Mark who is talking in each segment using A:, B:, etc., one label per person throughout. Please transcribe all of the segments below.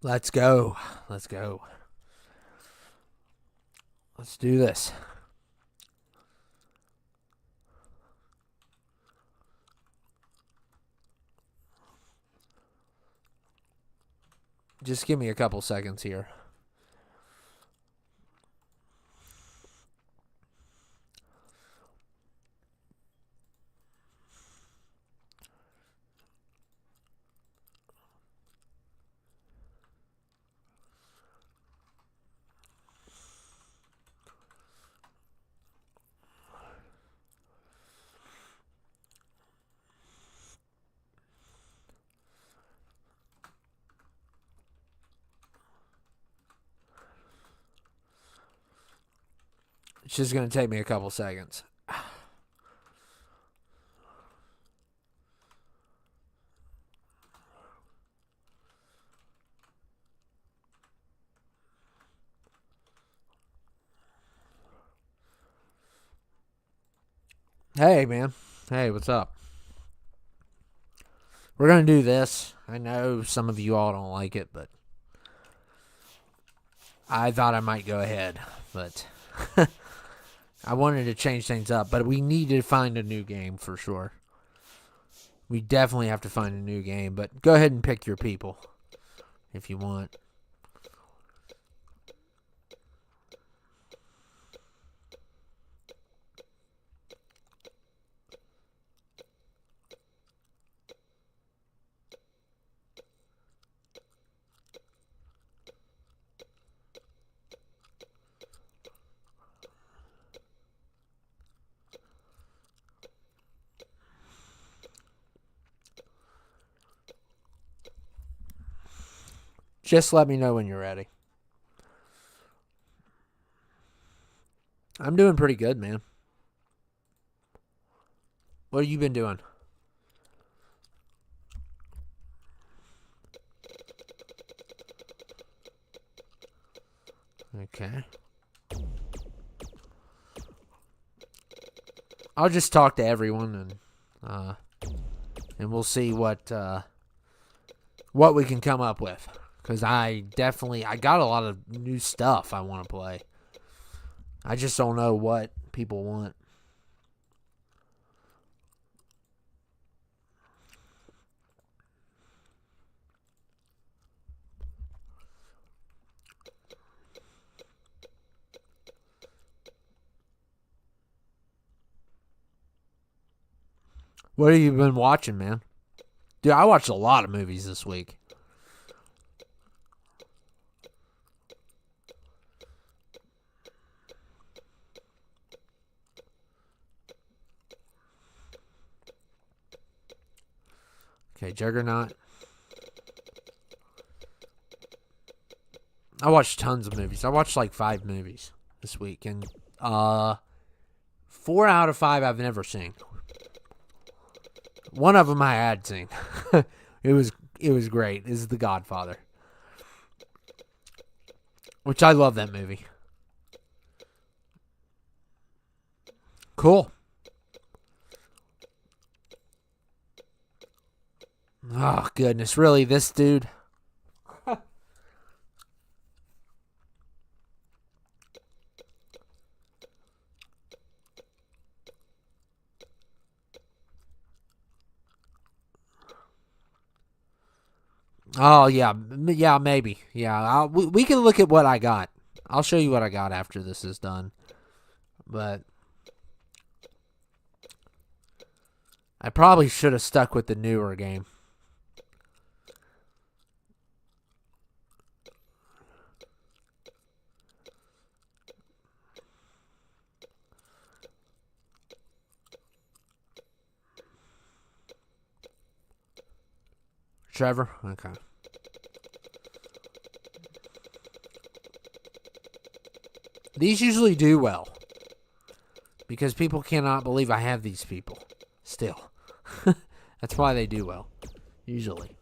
A: Let's go. Let's go. Let's do this. Just give me a couple seconds here. It's just going to take me a couple seconds. Hey, man. Hey, what's up? We're going to do this. I know some of you all don't like it, but I thought I might go ahead. But I wanted to change things up, but we need to find a new game for sure. We definitely have to find a new game, but go ahead and pick your people if you want. Just let me know when you're ready. I'm doing pretty good, man. What have you been doing? Okay. I'll just talk to everyone and we'll see what we can come up with. Because I got a lot of new stuff I want to play. I just don't know what people want. What have you been watching, man? Dude, I watched a lot of movies this week. Okay, Juggernaut. I watched tons of movies. I watched like 5 movies this week, and 4 out of 5 I've never seen. One of them I had seen. It was great. This is The Godfather, which I love that movie. Cool. Oh goodness, really, this dude. Oh yeah, maybe. Yeah, we can look at what I got. I'll show you what I got after this is done. But I probably should have stuck with the newer game. Trevor? Okay. These usually do well. Because people cannot believe I have these people. Still. That's why they do well. Usually.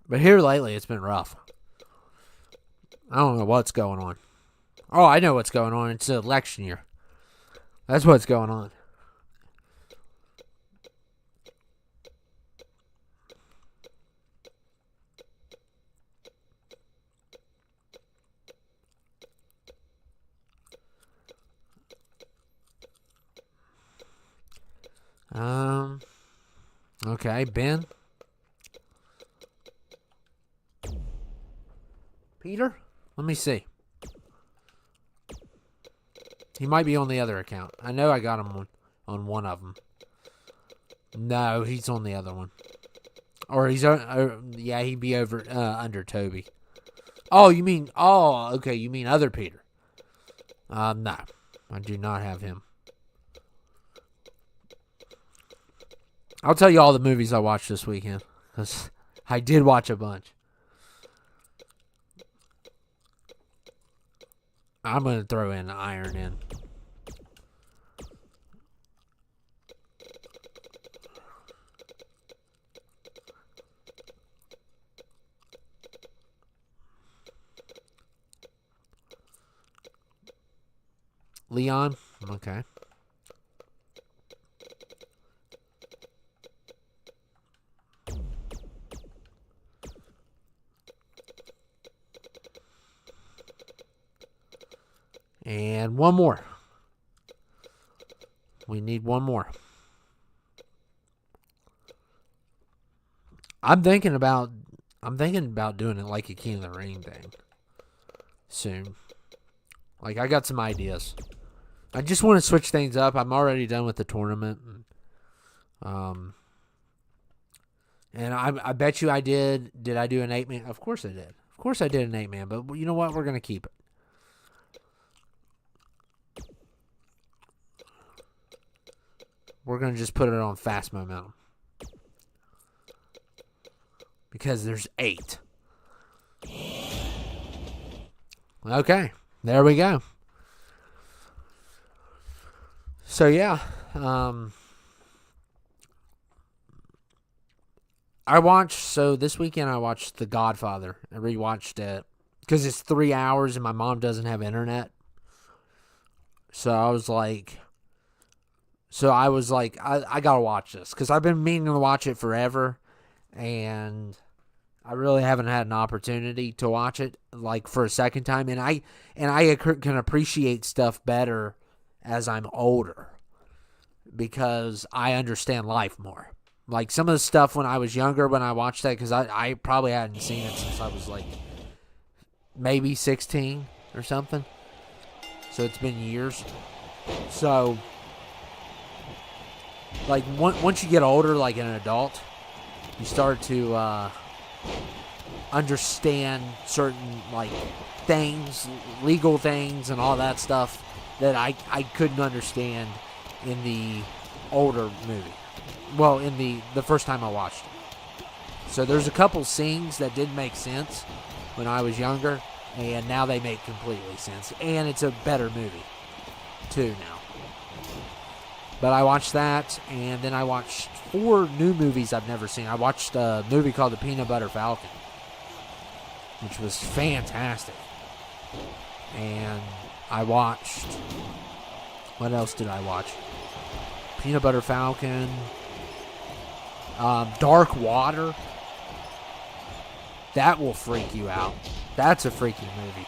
A: But here lately, it's been rough. I don't know what's going on. Oh, I know what's going on. It's an election year. That's what's going on. Okay, Ben. Peter? Let me see. He might be on the other account. I know I got him on one of them. No, he's on the other one. Or he's yeah, he'd be over under Toby. Oh, you mean okay, you mean other Peter. No. I do not have him. I'll tell you all the movies I watched this weekend, cuz I did watch a bunch. I'm going to throw in Iron in. Leon, okay. And one more. We need one more. I'm thinking about doing it like a King of the Ring thing soon. Like, I got some ideas. I just want to switch things up. I'm already done with the tournament. And I bet you I did. Did I do an 8-man? Of course I did. Of course I did an 8-man. But you know what? We're going to keep it. We're going to just put it on fast momentum. Because there's 8. Okay. There we go. So, yeah. This weekend I watched The Godfather. I rewatched it. Because it's 3 hours and my mom doesn't have internet. So I was like, I got to watch this. Because I've been meaning to watch it forever. And I really haven't had an opportunity to watch it like for a second time. And I can appreciate stuff better as I'm older. Because I understand life more. Like some of the stuff when I was younger when I watched that. Because I probably hadn't seen it since I was like maybe 16 or something. So it's been years. So, like, once you get older, like an adult, you start to understand certain, like, things, legal things and all that stuff that I couldn't understand in the older movie. Well, in the first time I watched it. So there's a couple scenes that didn't make sense when I was younger, and now they make completely sense. And it's a better movie, too, now. But I watched that, and then I watched 4 new movies I've never seen. I watched a movie called The Peanut Butter Falcon, which was fantastic. And I watched... What else did I watch? Peanut Butter Falcon. Dark Water. That will freak you out. That's a freaky movie.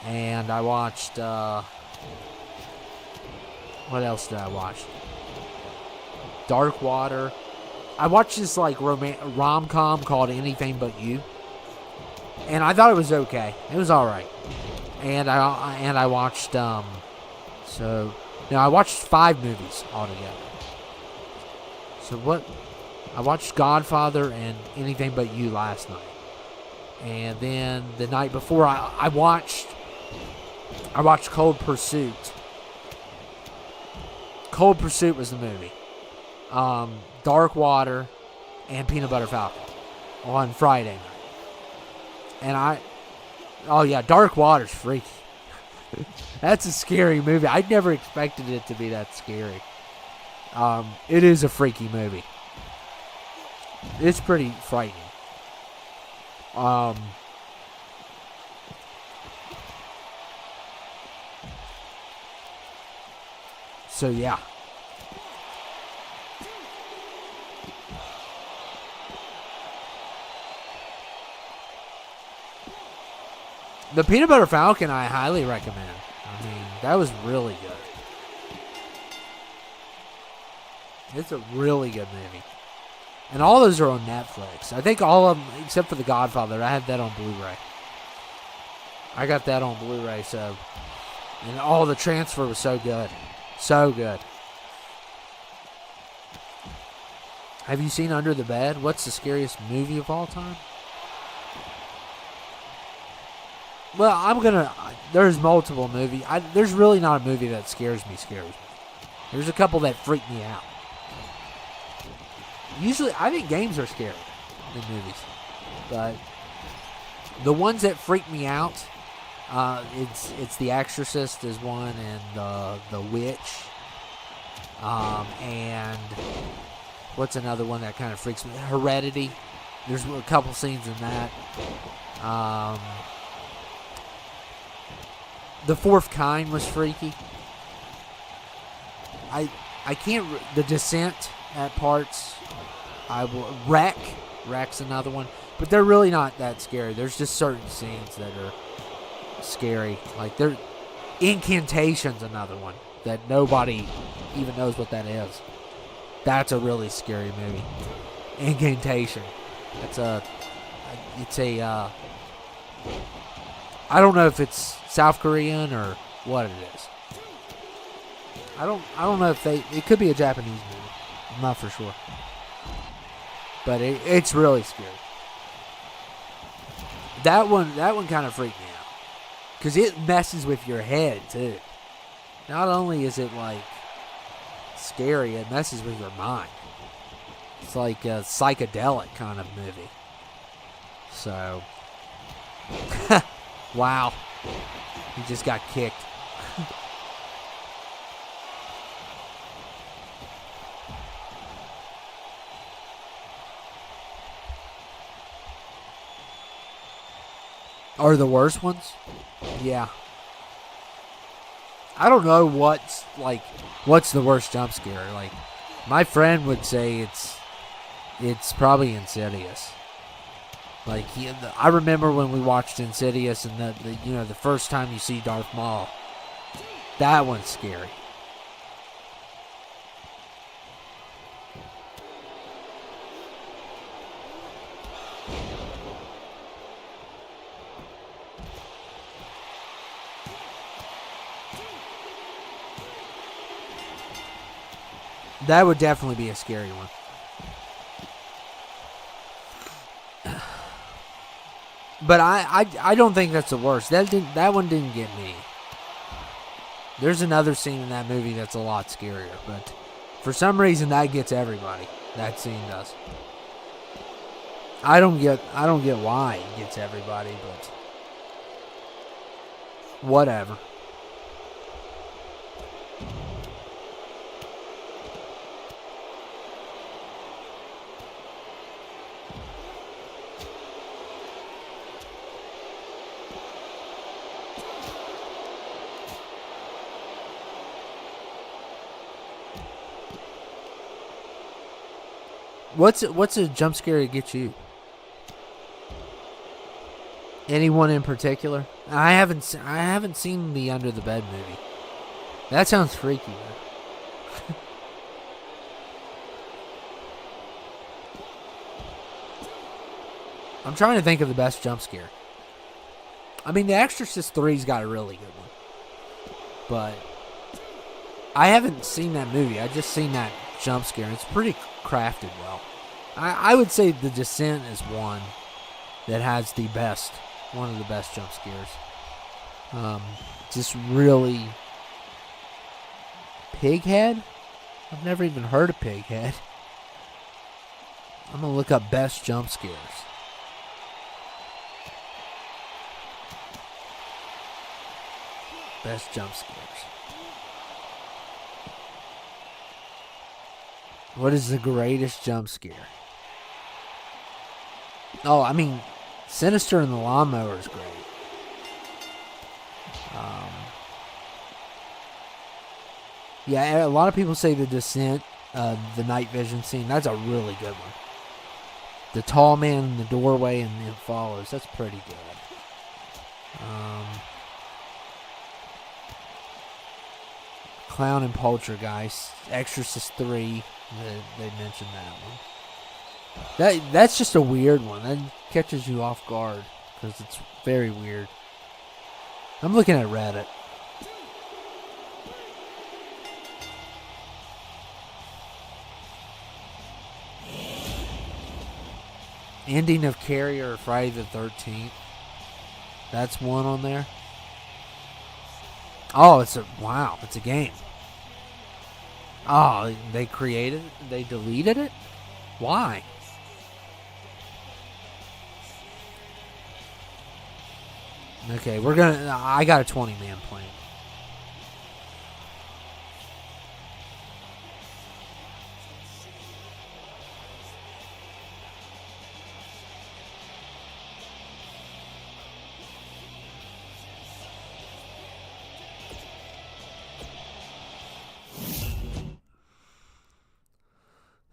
A: And I watched... what else did I watch? Dark Water. I watched this like rom-com called Anything But You. And I thought it was okay. It was alright. And I watched I watched 5 movies altogether. So what? I watched Godfather and Anything But You last night. And then the night before I watched Cold Pursuit. Cold Pursuit was the movie. Dark Water and Peanut Butter Falcon on Friday night. And Dark Water's freaky. That's a scary movie. I never expected it to be that scary. It is a freaky movie. It's pretty frightening. So yeah. The Peanut Butter Falcon I highly recommend. I mean, that was really good. It's a really good movie. And all those are on Netflix. I think all of them, except for The Godfather. I have that on Blu-ray. I got that on Blu-ray, so... And all the transfer was so good. So good. Have you seen Under the Bed? What's the scariest movie of all time? Well, I'm gonna... There's multiple movies. There's really not a movie that scares me. There's a couple that freak me out. Usually, I think games are scary in movies. But the ones that freak me out, it's The Exorcist is one, and The Witch. And what's another one that kind of freaks me? Heredity. There's a couple scenes in that. The Fourth Kind was freaky. I can't... The Descent at parts... Wreck's another one, but they're really not that scary. There's just certain scenes that are scary. Like Incantation's another one that nobody even knows what that is. That's a really scary movie. Incantation. It's a I don't know if it's South Korean or what it is. I don't know if it could be a Japanese movie. I'm not for sure. But it's really scary. That one kind of freaked me out. Because it messes with your head, too. Not only is it, like, scary, it messes with your mind. It's like a psychedelic kind of movie. So. Wow. He just got kicked. Are the worst ones? Yeah. I don't know what's the worst jump scare. Like, my friend would say it's probably Insidious. Like, I remember when we watched Insidious and the first time you see Darth Maul. That one's scary. That would definitely be a scary one. But I don't think that's the worst. That one didn't get me. There's another scene in that movie that's a lot scarier, but for some reason that gets everybody. That scene does. I don't get why it gets everybody, but whatever. What's a jump scare that gets you? Anyone in particular? I haven't seen the Under the Bed movie. That sounds freaky, man. I'm trying to think of the best jump scare. I mean, The Exorcist 3's got a really good one. But I haven't seen that movie. I just seen that jump scare. It's pretty crafted well. I would say The Descent is one that has one of the best jump scares. Just really... Pighead? I've never even heard of Pighead. I'm going to look up best jump scares. Best jump scares. What is the greatest jump scare? Oh, I mean, Sinister and the Lawnmower is great. Yeah, a lot of people say The Descent, the night vision scene, that's a really good one. The tall man in the doorway and then follows, that's pretty good. Clown and Poltergeist, Exorcist 3. They mentioned that one. That's just a weird one. That catches you off guard because it's very weird. I'm looking at Reddit. Ending of Carrier Friday the 13th. That's one on there. Oh, it's a game. Oh, they deleted it? Why? Okay, I got a 20-man plan.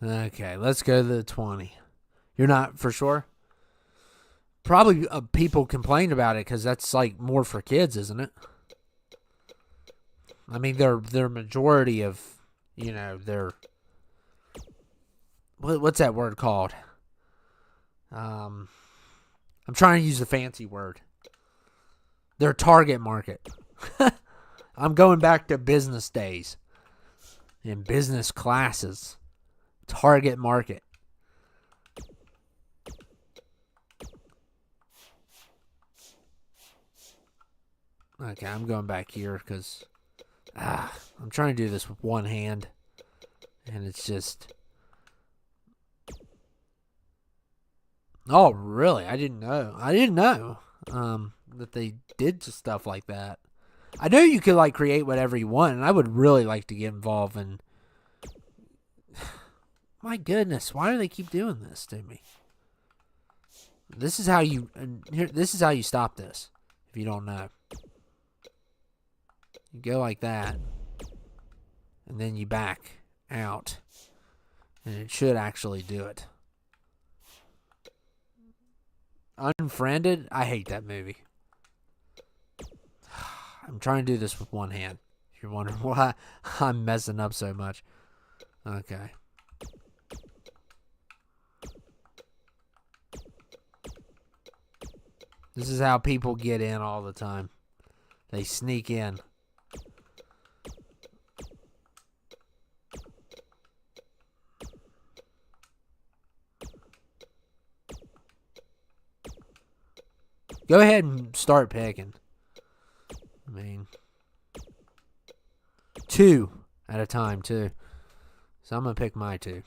A: Okay, let's go to the 20. You're not for sure? Probably people complain about it because that's like more for kids, isn't it? I mean, their majority of, their what's that word called? I'm trying to use a fancy word. Their target market. I'm going back to business days and business classes. Target market. Okay, I'm going back here because I'm trying to do this with one hand, and it's just. Oh, really? I didn't know. That they did stuff like that. I know you could create whatever you want, and I would really like to get involved in. My goodness, why do they keep doing this to me? This is how you stop this. If you don't know, you go like that, and then you back out, and it should actually do it. Unfriended? I hate that movie. I'm trying to do this with one hand. If you're wondering why I'm messing up so much. Okay. This is how people get in all the time. They sneak in. Go ahead and start picking. I mean, 2 at a time, too. So I'm going to pick my 2.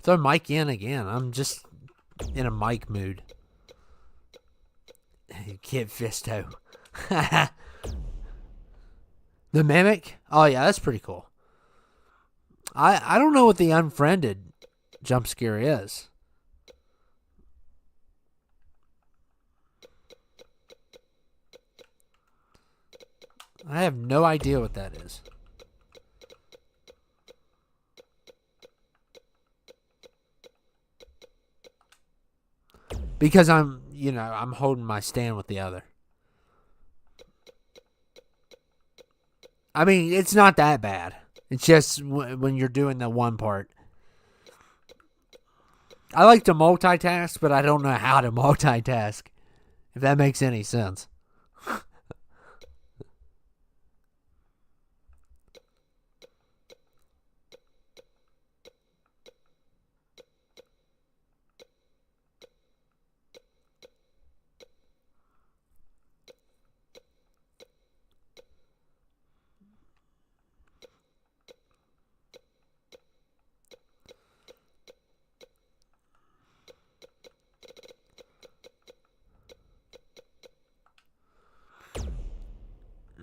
A: Throw Mike in again. I'm just in a Mike mood. Kid Fisto. The Mimic? Oh, yeah, that's pretty cool. I don't know what the unfriended jump scare is. I have no idea what that is. Because I'm holding my stand with the other. I mean, it's not that bad. It's just when you're doing the one part. I like to multitask, but I don't know how to multitask. If that makes any sense.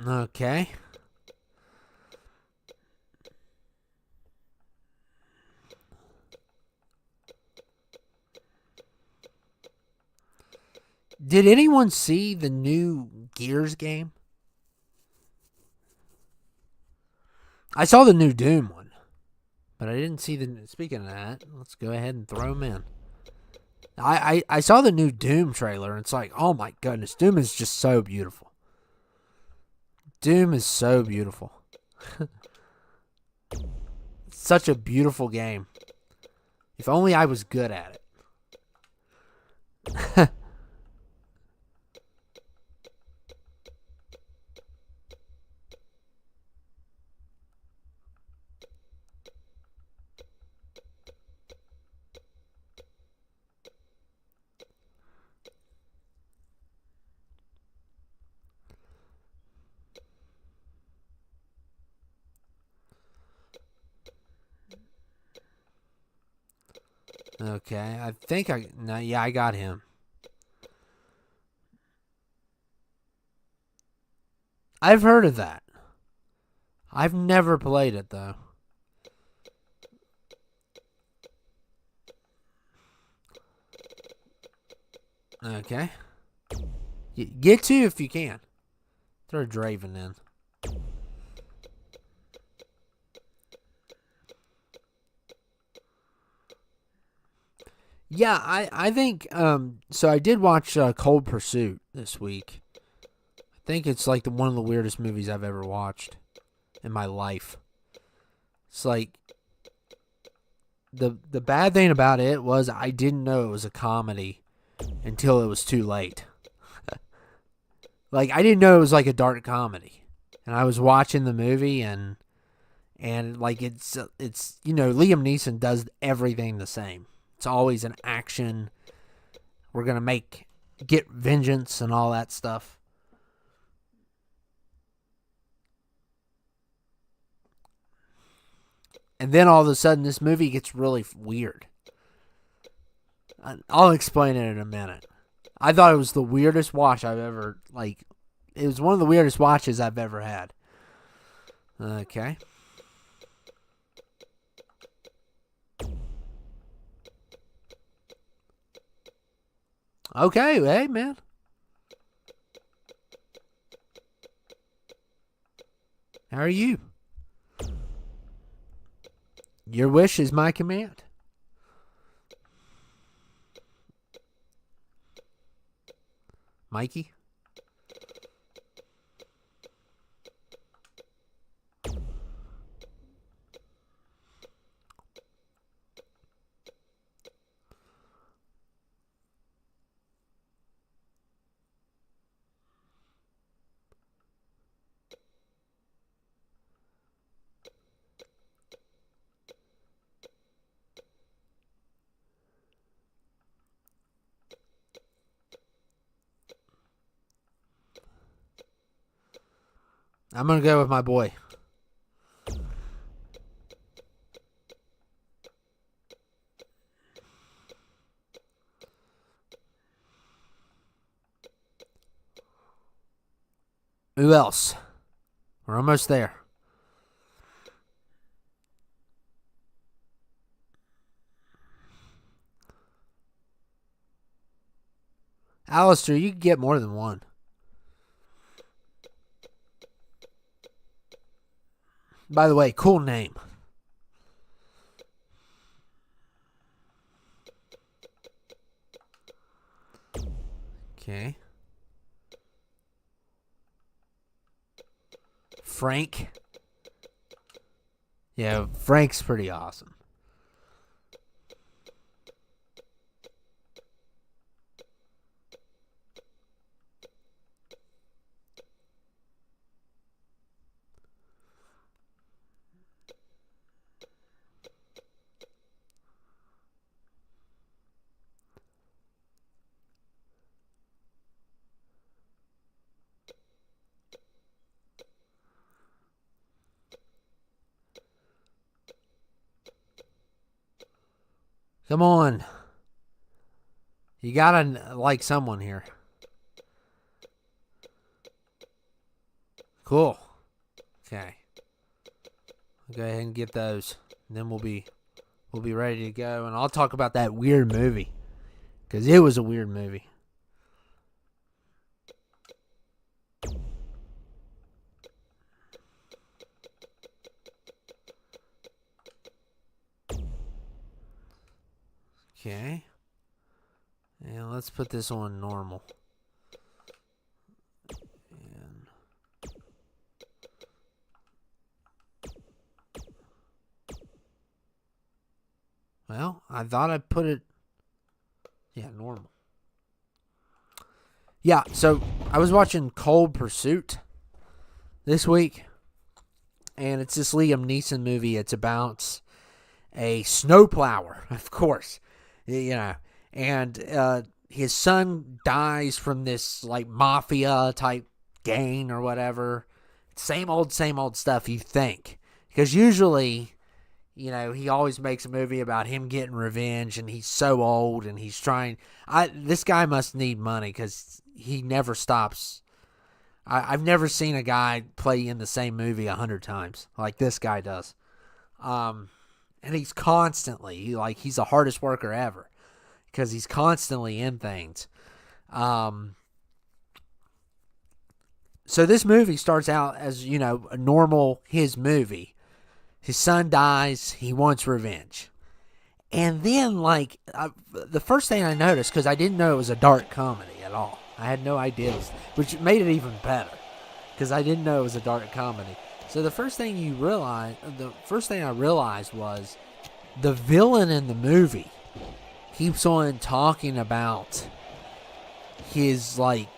A: Okay. Did anyone see the new Gears game? I saw the new Doom one. But I didn't see the... Speaking of that, let's go ahead and throw them in. I saw the new Doom trailer, and it's like, oh my goodness, Doom is just so beautiful. Doom is so beautiful. Such a beautiful game. If only I was good at it. Okay, I think yeah, I got him. I've heard of that. I've never played it, though. Okay. Get to if you can. Throw Draven in. Yeah, I think, so I did watch Cold Pursuit this week. I think it's like one of the weirdest movies I've ever watched in my life. It's like, the bad thing about it was I didn't know it was a comedy until it was too late. Like, I didn't know it was like a dark comedy. And I was watching the movie and like it's Liam Neeson does everything the same. It's always an action. We're going to get vengeance and all that stuff. And then all of a sudden this movie gets really weird. I'll explain it in a minute. I thought it was the weirdest watch I've ever, it was one of the weirdest watches I've ever had. Okay. Okay, hey, man. How are you? Your wish is my command. Mikey? I'm going to go with my boy. Who else? We're almost there. Alistair, you can get more than one. By the way, cool name. Okay. Frank. Yeah, Frank's pretty awesome. Come on. You gotta like someone here. Cool. Okay. I'll go ahead and get those. And then we'll be ready to go. And I'll talk about that weird movie. Because it was a weird movie. Okay. And let's put this on normal. And well, I thought I put it, normal. Yeah, so I was watching Cold Pursuit this week, and it's this Liam Neeson movie. It's about a snowplower, of course, and his son dies from this like mafia type gang or whatever. Same old stuff, you think, because usually, he always makes a movie about him getting revenge, and he's so old, and he's trying. This guy must need money because he never stops. I've never seen a guy play in the same movie 100 times like this guy does. And he's constantly, he's the hardest worker ever because he's constantly in things. So this movie starts out as, a normal, his movie. His son dies. He wants revenge. And then, the first thing I noticed, because I didn't know it was a dark comedy at all. I had no idea, which made it even better, because I didn't know it was a dark comedy. So the first thing I realized was the villain in the movie keeps on talking about his, he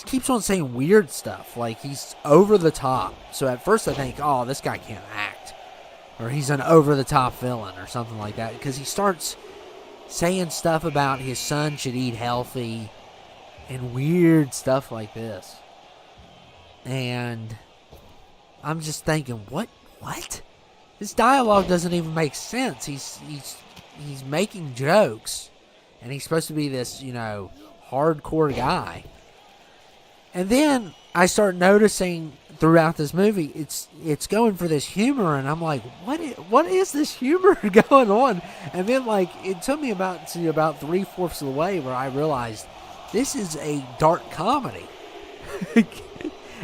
A: keeps on saying weird stuff. He's over the top. So at first I think, oh, this guy can't act. Or he's an over-the-top villain or something like that. Because he starts saying stuff about his son should eat healthy and weird stuff like this. And I'm just thinking, what? This dialogue doesn't even make sense. He's making jokes. And he's supposed to be this, hardcore guy. And then I start noticing throughout this movie, it's going for this humor, and I'm like, what is this humor going on? And then it took me about 3/4 of the way where I realized this is a dark comedy.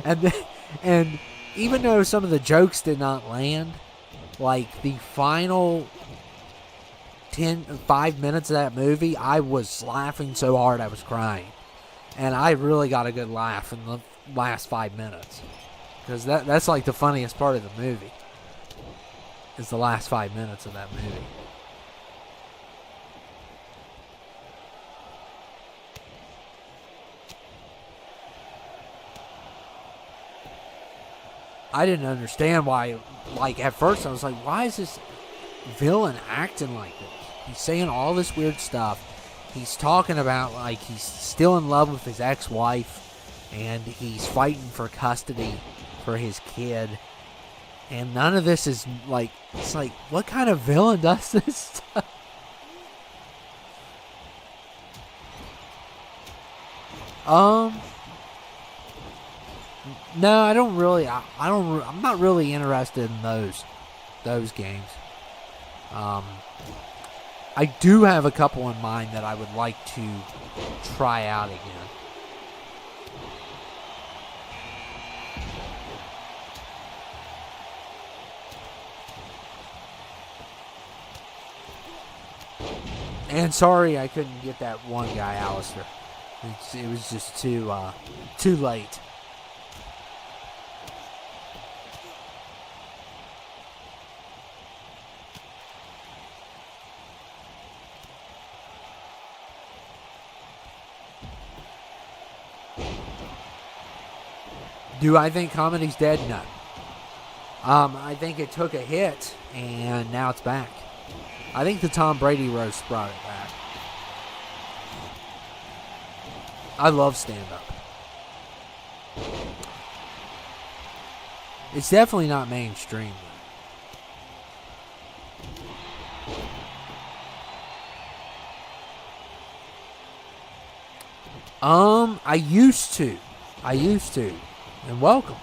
A: and even though some of the jokes did not land, the final 5 minutes of that movie, I was laughing so hard I was crying. And I really got a good laugh in the last 5 minutes. Because that's the funniest part of the movie. Is the last 5 minutes of that movie. I didn't understand why, at first I was like, why is this villain acting like this? He's saying all this weird stuff. He's talking about, he's still in love with his ex-wife, and he's fighting for custody for his kid. And none of this is, it's what kind of villain does this stuff? No, I don't really, I'm not really interested in those games. I do have a couple in mind that I would like to try out again. And sorry I couldn't get that one guy, Alistair. It was just too late. Do I think comedy's dead? No. I think it took a hit, and now it's back. I think the Tom Brady roast brought it back. I love stand-up. It's definitely not mainstream. I used to. And welcome.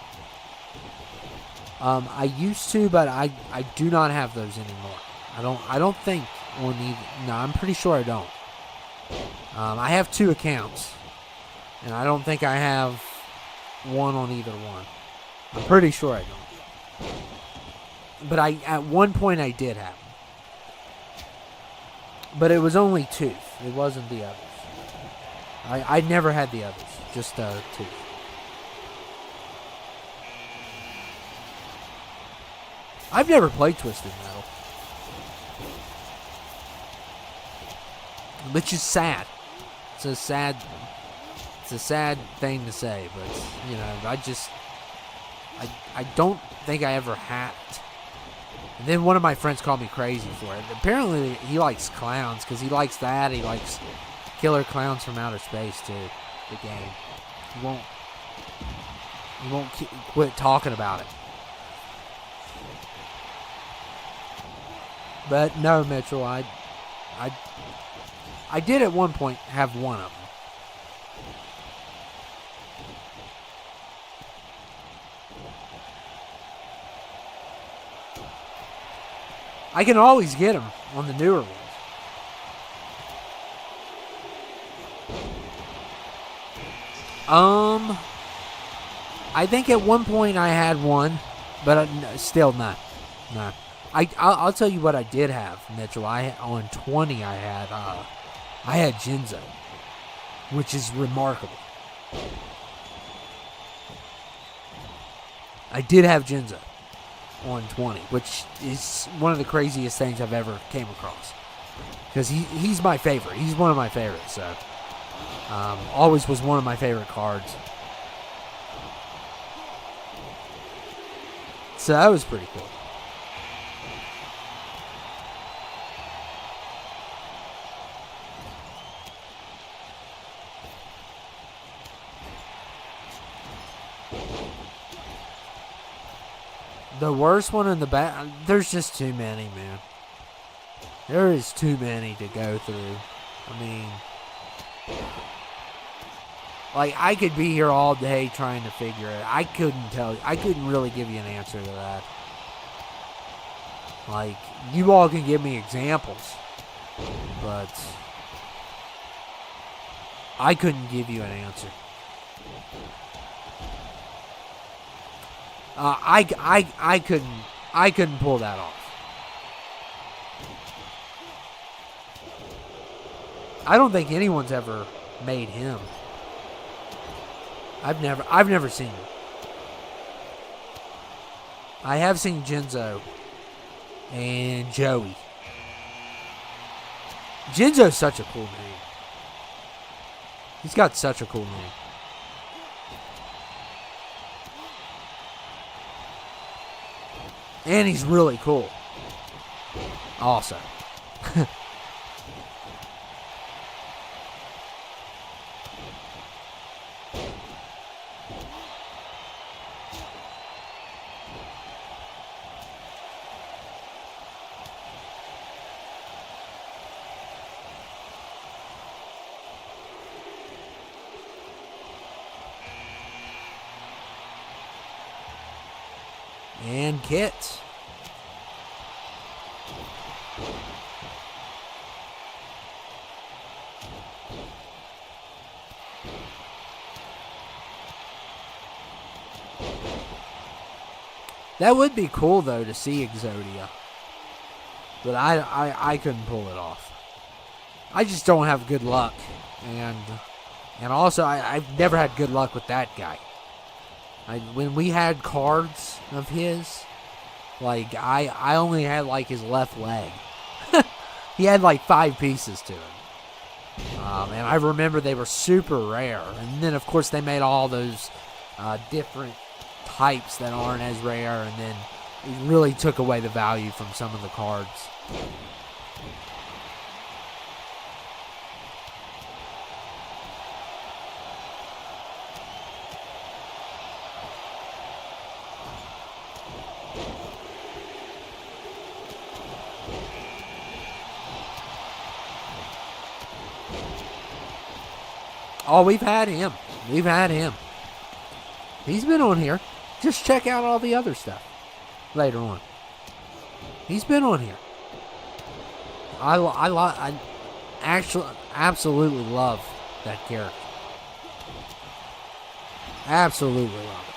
A: I used to, but I do not have those anymore. I don't think on either. No, I'm pretty sure I don't. I have 2 accounts, and I don't think I have one on either one. I'm pretty sure I don't. But at one point I did have them. But it was only Tooth. It wasn't the others. I never had the others. Just Tooth. I've never played Twisted Metal. Which is sad. It's a sad thing to say, but you know, I don't think I ever had it. And then one of my friends called me crazy for it. Apparently he likes clowns because he likes that. He likes Killer Clowns from Outer Space too. The game. He won't quit talking about it. But no, Mitchell, I did at one point have one of them. I can always get them on the newer ones. I think at one point I had one, but still not. No. I'll tell you what I did have, Mitchell. On 20 I had Jinzo, which is remarkable. I did have Jinzo on 20, which is one of the craziest things I've ever came across. Because he's my favorite. He's one of my favorites. So always was one of my favorite cards. So that was pretty cool. The worst one in the back, there's just too many, man. There is too many to go through. I mean, like, I could be here all day trying to figure it. I couldn't really give you an answer to that. Like, you all can give me examples, but I couldn't give you an answer. I couldn't pull that off. I don't think anyone's ever made him. I've never seen him. I have seen Jinzo and Joey. Jinzo's such a cool name. He's got such a cool name. And he's really cool. Also. And Kit. That would be cool though to see Exodia. But I couldn't pull it off. I just don't have good luck. And also I've never had good luck with that guy. When we had cards of his, like, I only had, like, his left leg. He had, like, 5 pieces to him. And I remember they were super rare. And then, of course, they made all those different types that aren't as rare. And then it really took away the value from some of the cards. Oh, we've had him. He's been on here. Just check out all the other stuff later on. He's been on here. I actually absolutely love that character. Absolutely love it.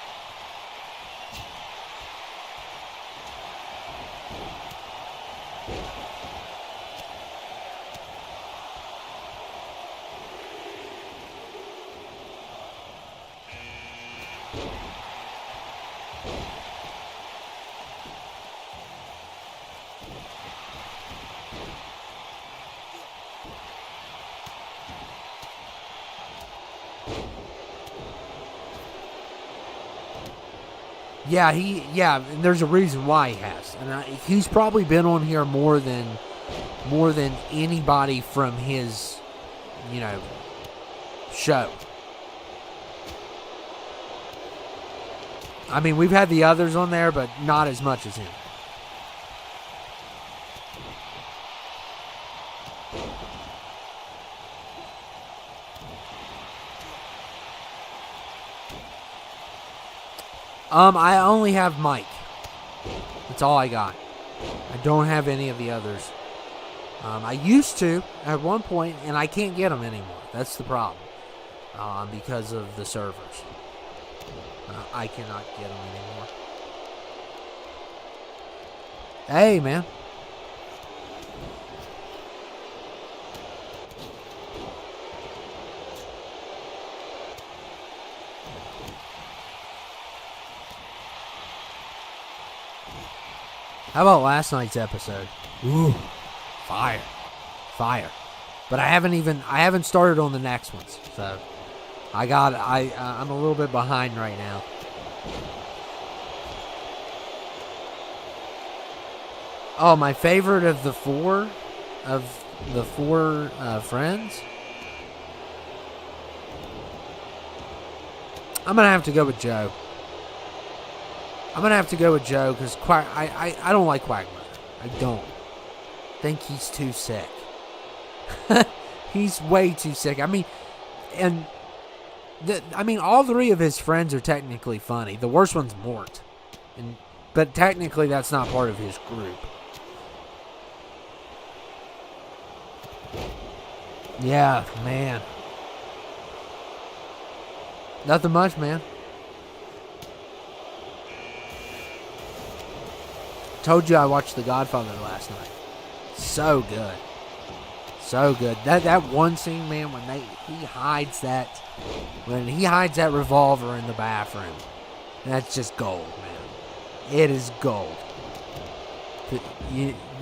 A: Yeah, and there's a reason why he has, and he's probably been on here more than anybody from his, show. I mean, we've had the others on there, but not as much as him. I only have Mike. That's all I got. I don't have any of the others. I used to at one point, and I can't get them anymore. That's the problem. Because of the servers. I cannot get them anymore. Hey, man. How about last night's episode? Ooh, fire. But I haven't started on the next ones, so I'm a little bit behind right now. Oh, my favorite of the four friends? I'm gonna have to go with Joe. Because I don't like Quagmire. I don't. Think he's too sick. He's way too sick. I mean, all three of his friends are technically funny. The worst one's Mort. But technically that's not part of his group. Yeah, man. Nothing much, man. Told you I watched The Godfather last night. So good. That one scene, man, when he hides that revolver in the bathroom, that's just gold, man. It is gold.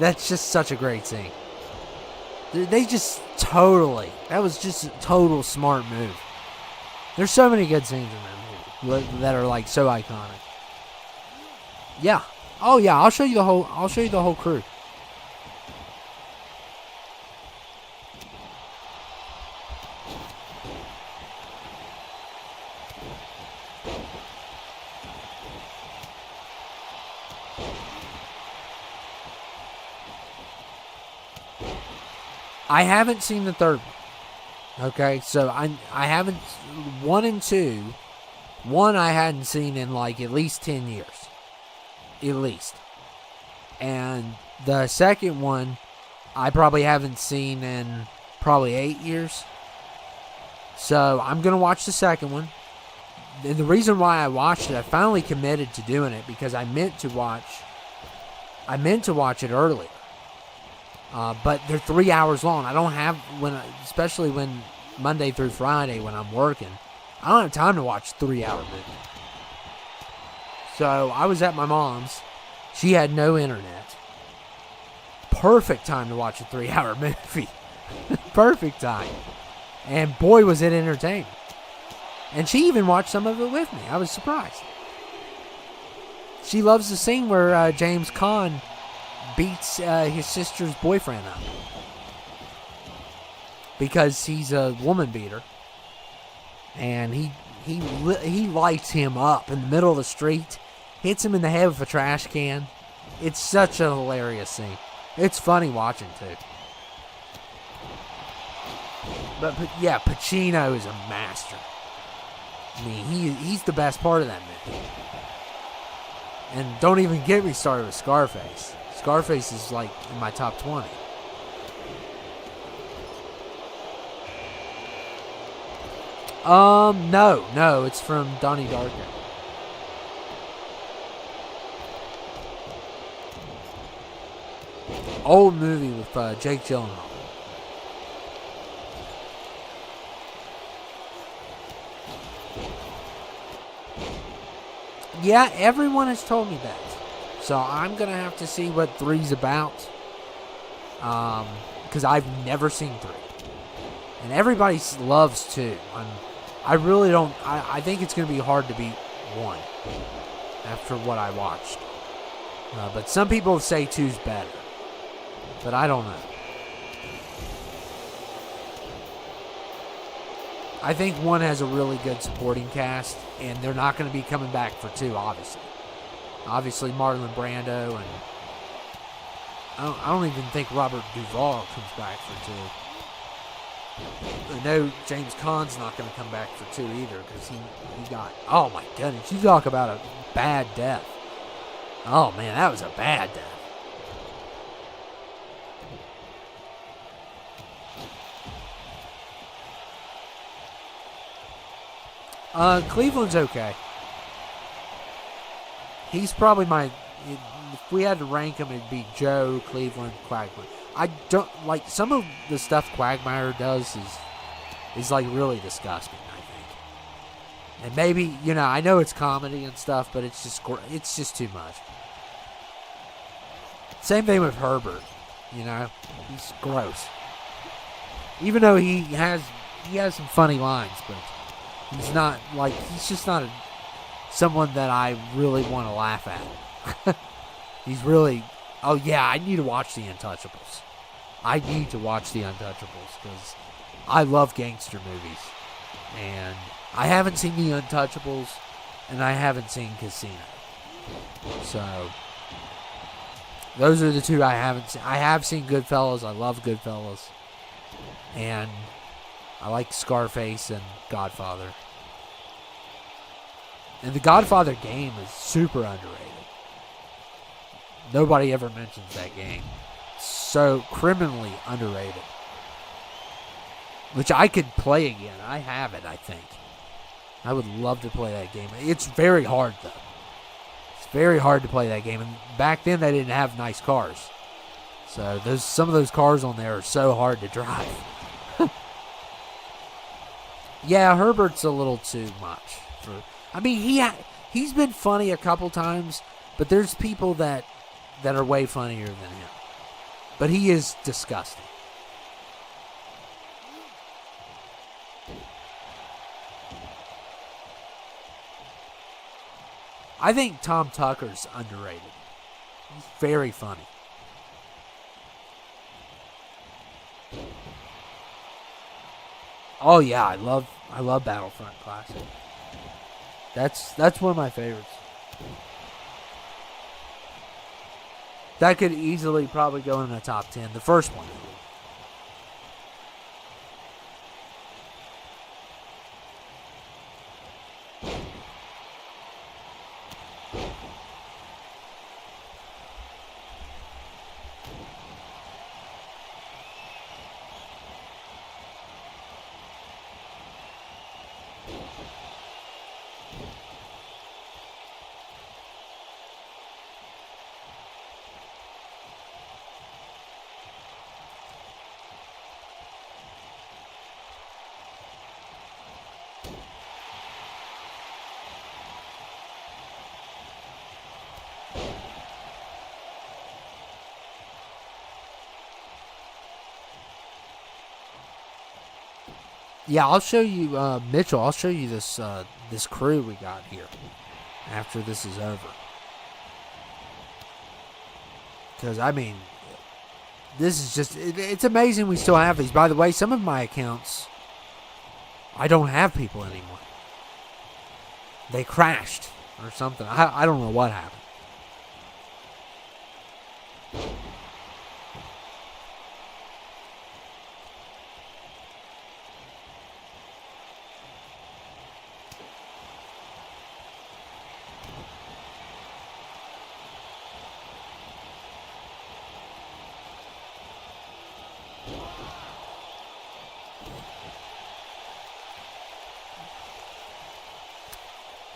A: That's just such a great scene. That was just a total smart move. There's so many good scenes in that movie that are like so iconic. Yeah. Oh yeah, I'll show you the whole crew. I haven't seen the third one. Okay, so I haven't 1 and 2. 1 I hadn't seen in like at least 10 years. At least. And the second one I probably haven't seen in probably 8 years. So I'm going to watch the second one. And the reason why I watched it, I finally committed to doing it because I meant to watch it earlier. But they're 3 hours long. I don't have, especially when Monday through Friday when I'm working, I don't have time to watch a 3-hour movie. So I was at my mom's. She had no internet. Perfect time to watch a 3-hour movie. Perfect time. And boy, was it entertaining. And she even watched some of it with me. I was surprised. She loves the scene where James Caan beats his sister's boyfriend up. Because he's a woman beater. And he lights him up in the middle of the street. Hits him in the head with a trash can. It's such a hilarious scene. It's funny watching too. But yeah, Pacino is a master. I mean, he's the best part of that movie. And don't even get me started with Scarface. Scarface is like in my top 20. No, it's from Donnie Darko. Old movie with Jake Gyllenhaal. Yeah, everyone has told me that. So I'm going to have to see what 3's about. Because I've never seen 3. And everybody loves 2. I really don't. I think it's going to be hard to beat 1 after what I watched. But some people say 2's better. But I don't know. I think 1 has a really good supporting cast, and they're not going to be coming back for 2, obviously. Obviously, Marlon Brando, and I don't even think Robert Duvall comes back for 2. I know James Caan's not going to come back for 2 either, because he got, oh my goodness, you talk about a bad death. Oh man, that was a bad death. Cleveland's okay. He's probably if we had to rank him, it'd be Joe, Cleveland, Quagmire. I don't like some of the stuff Quagmire does is like really disgusting, I think. And maybe, I know it's comedy and stuff, but it's just too much. Same thing with Herbert, he's gross. Even though he has some funny lines, but he's just not someone that I really want to laugh at. He's really, oh yeah, I need to watch The Untouchables. Because I love gangster movies. And I haven't seen The Untouchables, and I haven't seen Casino. So, those are the 2 I haven't seen. I have seen Goodfellas. I love Goodfellas. And I like Scarface and Godfather. And the Godfather game is super underrated. Nobody ever mentions that game. So criminally underrated. Which I could play again. I have it, I think. I would love to play that game. It's very hard, though. It's very hard to play that game. And back then, they didn't have nice cars. So some of those cars on there are so hard to drive. Yeah, Herbert's a little too much. He's been funny a couple times, but there's people that are way funnier than him. But he is disgusting. I think Tom Tucker's underrated. He's very funny. Oh yeah, I love Battlefront Classic. That's one of my favorites. That could easily probably go in the top 10. The first one. Yeah, I'll show you, Mitchell. I'll show you this crew we got here after this is over. Because this is just it's amazing we still have these. By the way, some of my accounts I don't have people anymore. They crashed or something. I don't know what happened.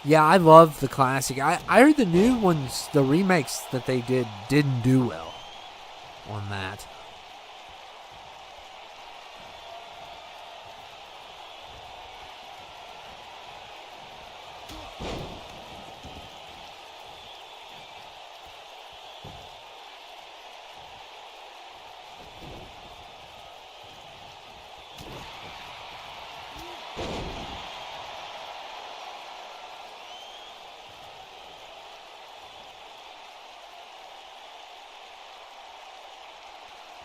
A: Yeah, I love the classic. I heard the new ones, the remakes that they didn't do well on that.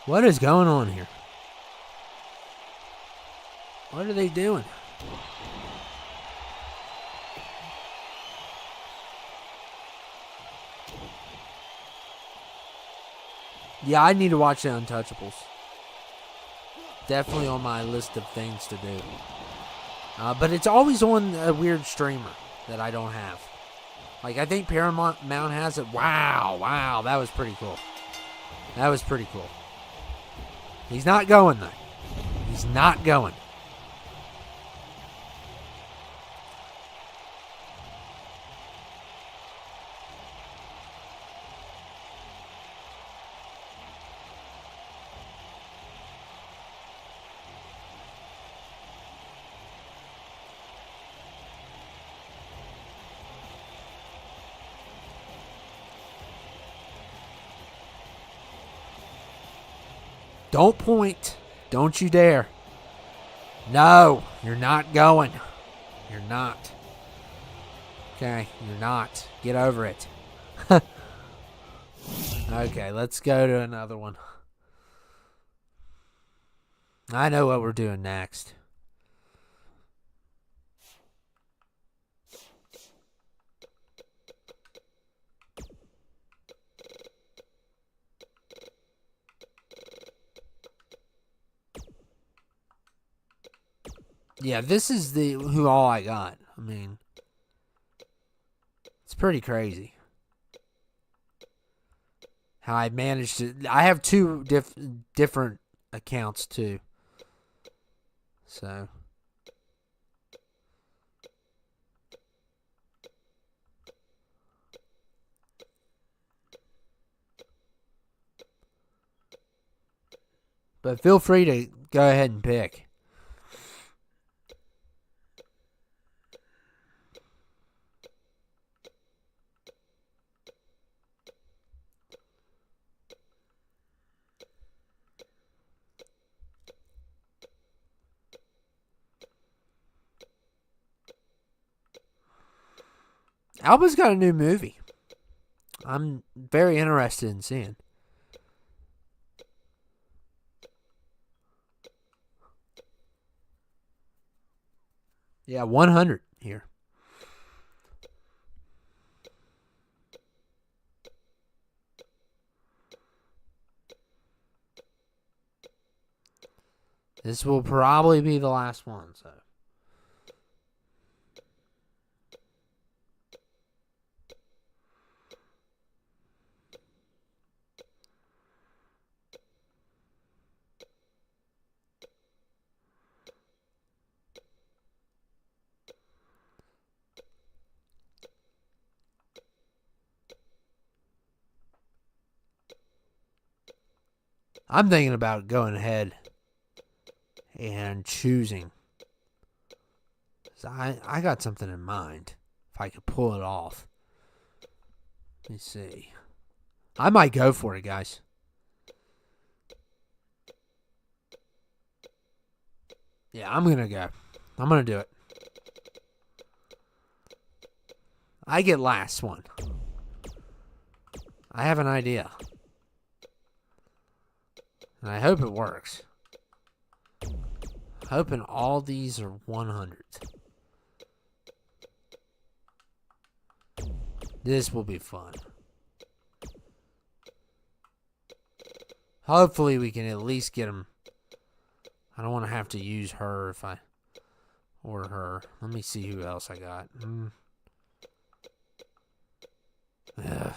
A: What is going on here? What are they doing? Yeah, I need to watch the Untouchables. Definitely on my list of things to do. But it's always on a weird streamer that I don't have. Like, I think Paramount has it. Wow, that was pretty cool. That was pretty cool. He's not going, though. He's not going. Don't point. Don't you dare. No, you're not going. You're not. Okay, you're not. Get over it. Okay, let's go to another one. I know what we're doing next. Yeah, this is who all I got. I mean, it's pretty crazy how I managed to. I have two different accounts too. So. But feel free to go ahead and pick. Alba's got a new movie. I'm very interested in seeing. Yeah, 100 here. This will probably be the last one, so. I'm thinking about going ahead and choosing. I got something in mind. If I could pull it off. Let me see. I might go for it, guys. Yeah, I'm going to go. I'm going to do it. I get last one. I have an idea. And I hope it works. Hoping all these are 100s. This will be fun. Hopefully we can at least get them. I don't want to have to use her if I order her. Let me see who else I got. Ugh.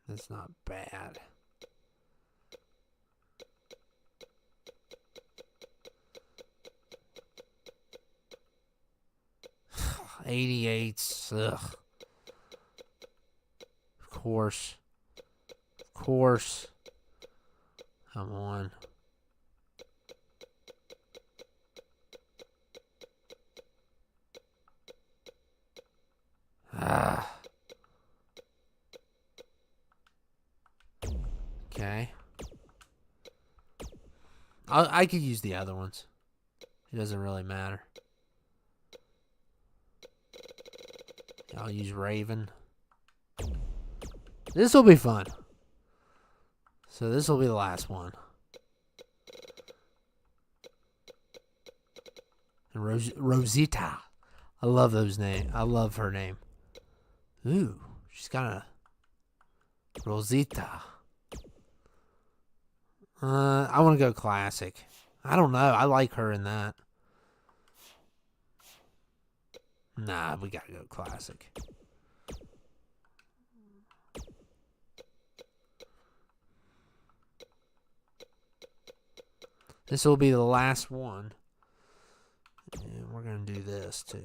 A: That's not bad. '88s. Ugh. Of course. Of course. Come on. Okay. I could use the other ones. It doesn't really matter. I'll use Raven. This will be fun. So this will be the last one. And Rosita. I love those names. I love her name. Ooh, she's got a Rosita. I want to go classic. I don't know. I like her in that. Nah, we gotta go classic. This will be the last one. And we're going to do this too.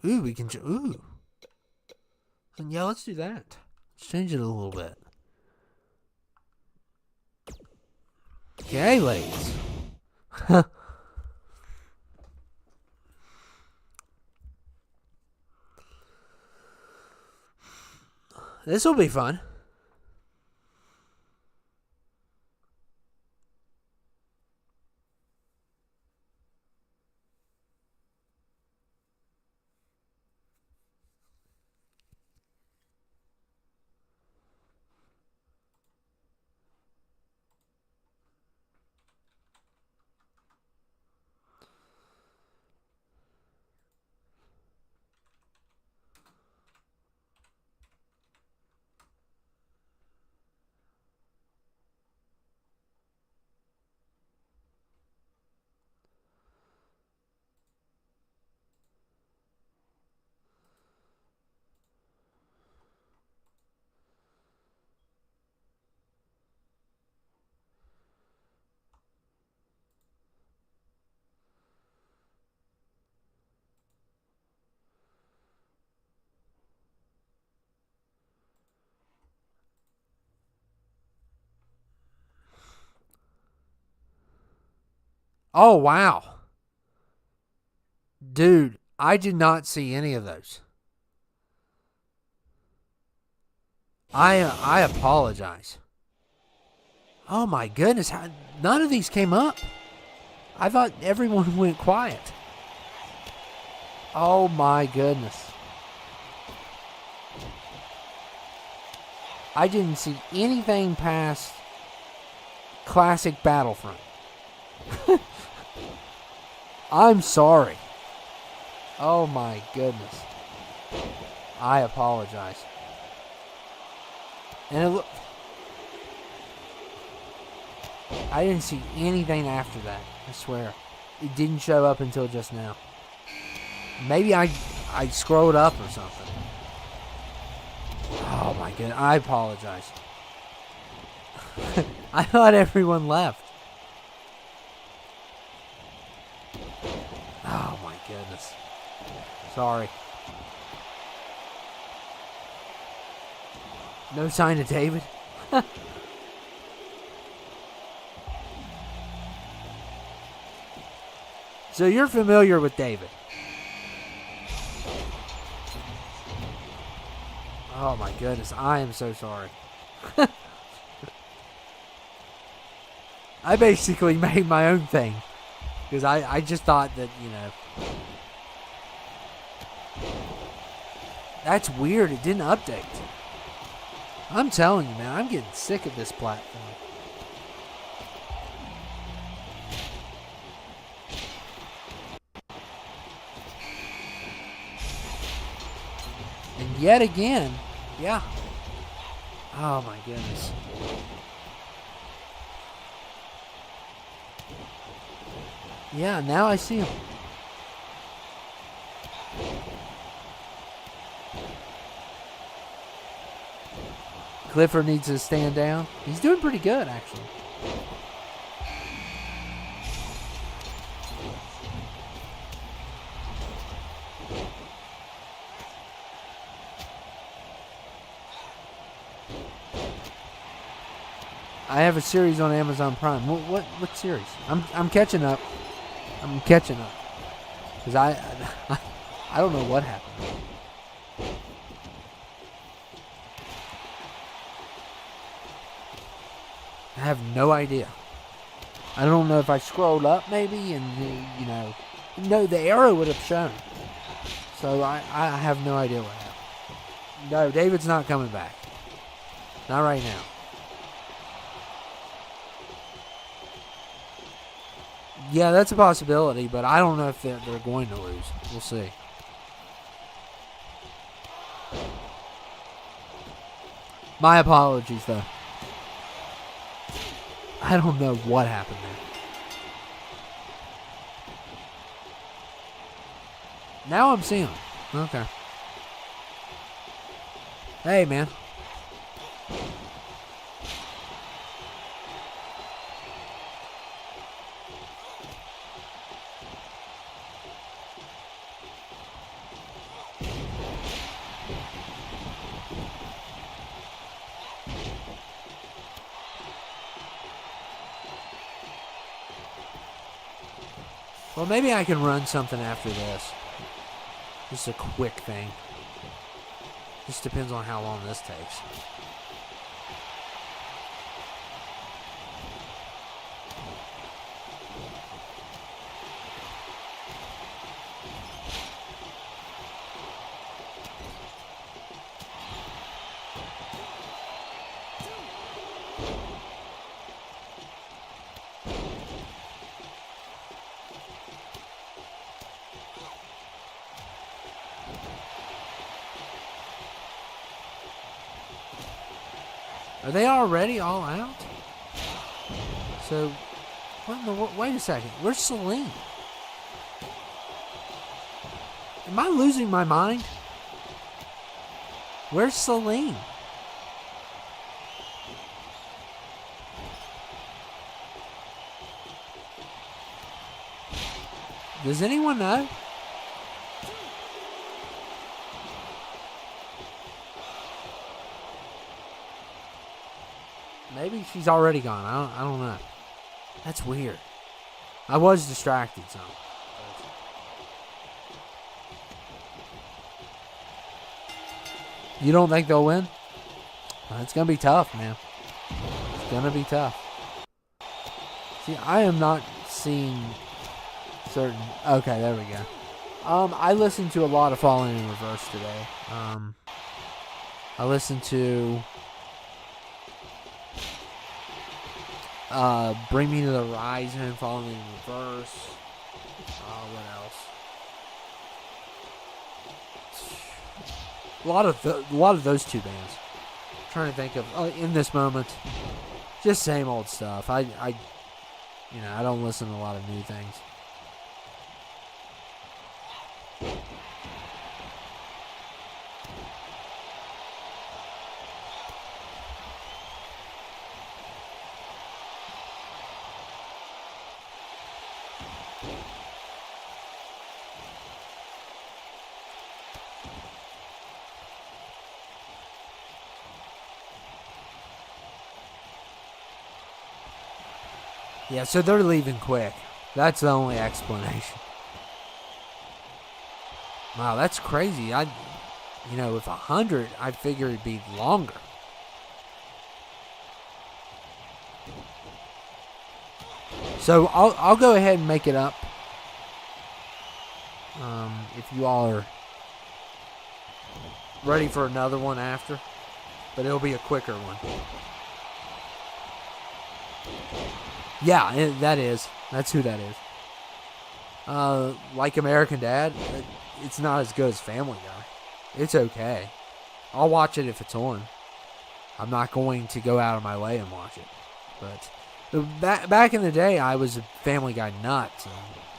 A: Ooh, we can... Ooh. Yeah, let's do that. Let's change it a little bit. Okay, ladies. This will be fun. Oh, wow. Dude, I did not see any of those. I apologize. Oh my goodness, none of these came up. I thought everyone went quiet. Oh my goodness. I didn't see anything past Classic Battlefront. I'm sorry. Oh my goodness. I apologize. And I didn't see anything after that. I swear. It didn't show up until just now. Maybe I scrolled up or something. Oh my goodness. I apologize. I thought everyone left. Oh my goodness. Sorry. No sign of David? So you're familiar with David? Oh my goodness, I am so sorry. I basically made my own thing. Because I just thought that, you know. That's weird, it didn't update. I'm telling you, man, I'm getting sick of this platform. And yet again, yeah. Oh my goodness. Yeah, now I see him. Clifford needs to stand down. He's doing pretty good, actually. I have a series on Amazon Prime. What series? I'm catching up. I'm catching up. Because I don't know what happened. I have no idea. I don't know if I scrolled up maybe and, you know. No, the arrow would have shown. So I have no idea what happened. No, David's not coming back. Not right now. Yeah, that's a possibility, but I don't know if they're going to lose. We'll see. My apologies, though. I don't know what happened there. Now I'm seeing them. Okay. Hey, man. Well, maybe I can run something after this. Just a quick thing. Just depends on how long this takes. Are they already all out? So, what in the world? Wait a second. Where's Celine? Am I losing my mind? Where's Celine? Does anyone know? Maybe she's already gone. I don't know. That's weird. I was distracted, so. You don't think they'll win? Well, it's going to be tough, man. It's going to be tough. See, I am not seeing certain... Okay, there we go. I listened to a lot of Falling in Reverse today. I listened to... Bring Me to the Horizon, Falling in Reverse. What else? A lot of those two bands. I'm trying to think of in this moment. Just same old stuff. I don't listen to a lot of new things. Yeah, so they're leaving quick. That's the only explanation. Wow, that's crazy. With 100, I figure it'd be longer. So I'll go ahead and make it up. If you all are ready for another one after, but it'll be a quicker one. Yeah, that's who that is. Like American Dad, it's not as good as Family Guy. It's okay. I'll watch it if it's on. I'm not going to go out of my way and watch it. But back in the day, I was a Family Guy nut, and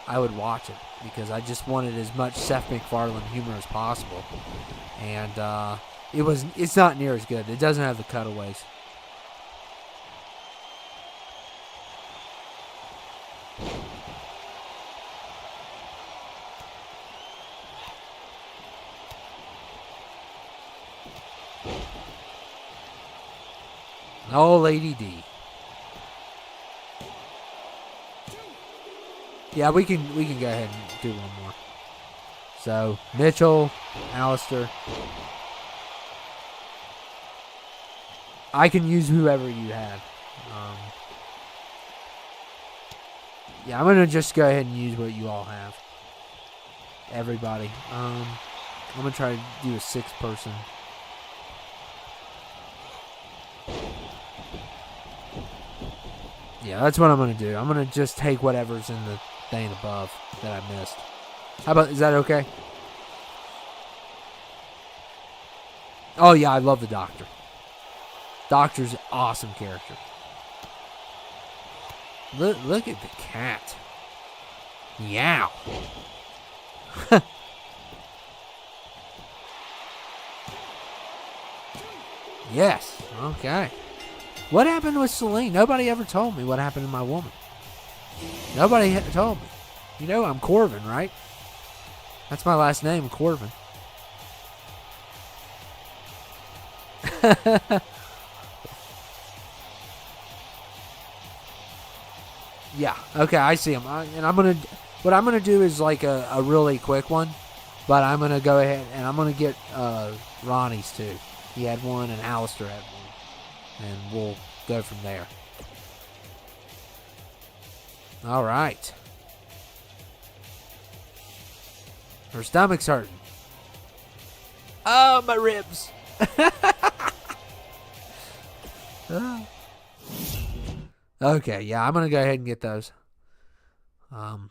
A: I would watch it because I just wanted as much Seth MacFarlane humor as possible. And it's not near as good. It doesn't have the cutaways. Oh, Lady D. Yeah, we can go ahead and do one more. So, Mitchell, Alistair. I can use whoever you have. Yeah, I'm going to just go ahead and use what you all have. Everybody. I'm going to try to do a 6-person. Yeah, that's what I'm going to do. I'm going to just take whatever's in the thing above that I missed. How about, is that okay? Oh, yeah, I love the Doctor. Doctor's an awesome character. Look at the cat. Meow. Yes. Okay. What happened with Celine? Nobody ever told me what happened to my woman. Nobody told me. You know, I'm Corbin, right? That's my last name, Corbin. Yeah. Okay, I see him. What I'm gonna do is like a really quick one, but I'm gonna go ahead and I'm gonna get Ronnie's too. He had one and Alistair had one, and we'll go from there. All right. Her stomach's hurting. Oh, my ribs. Okay, yeah, I'm gonna go ahead and get those. And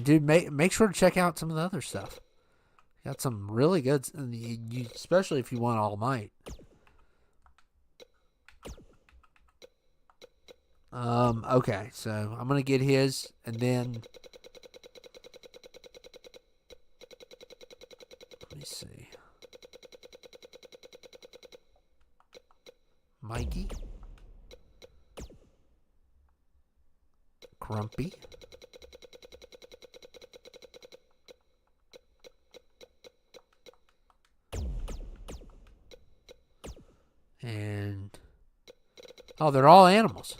A: dude, make sure to check out some of the other stuff. Got some really good, especially if you want All Might. Okay, so I'm gonna get his, and then let me see, Mikey. Grumpy. And they're all animals.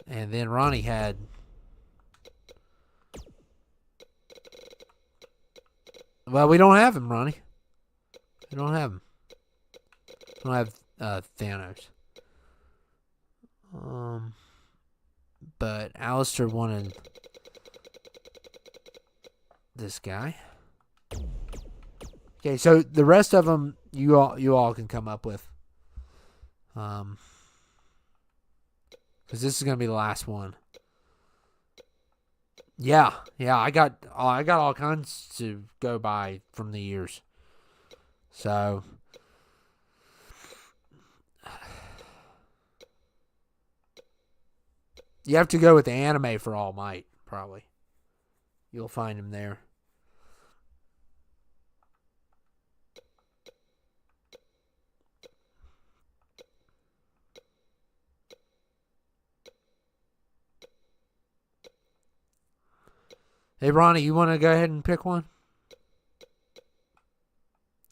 A: And then Ronnie had we don't have him, Ronnie. We don't have him. We don't have Thanos. But Alistair wanted this guy. Okay, so the rest of them you all can come up with. Because this is gonna be the last one. Yeah, I got all kinds to go by from the years. So you have to go with the anime for All Might, probably. You'll find him there. Hey, Ronnie, you want to go ahead and pick one?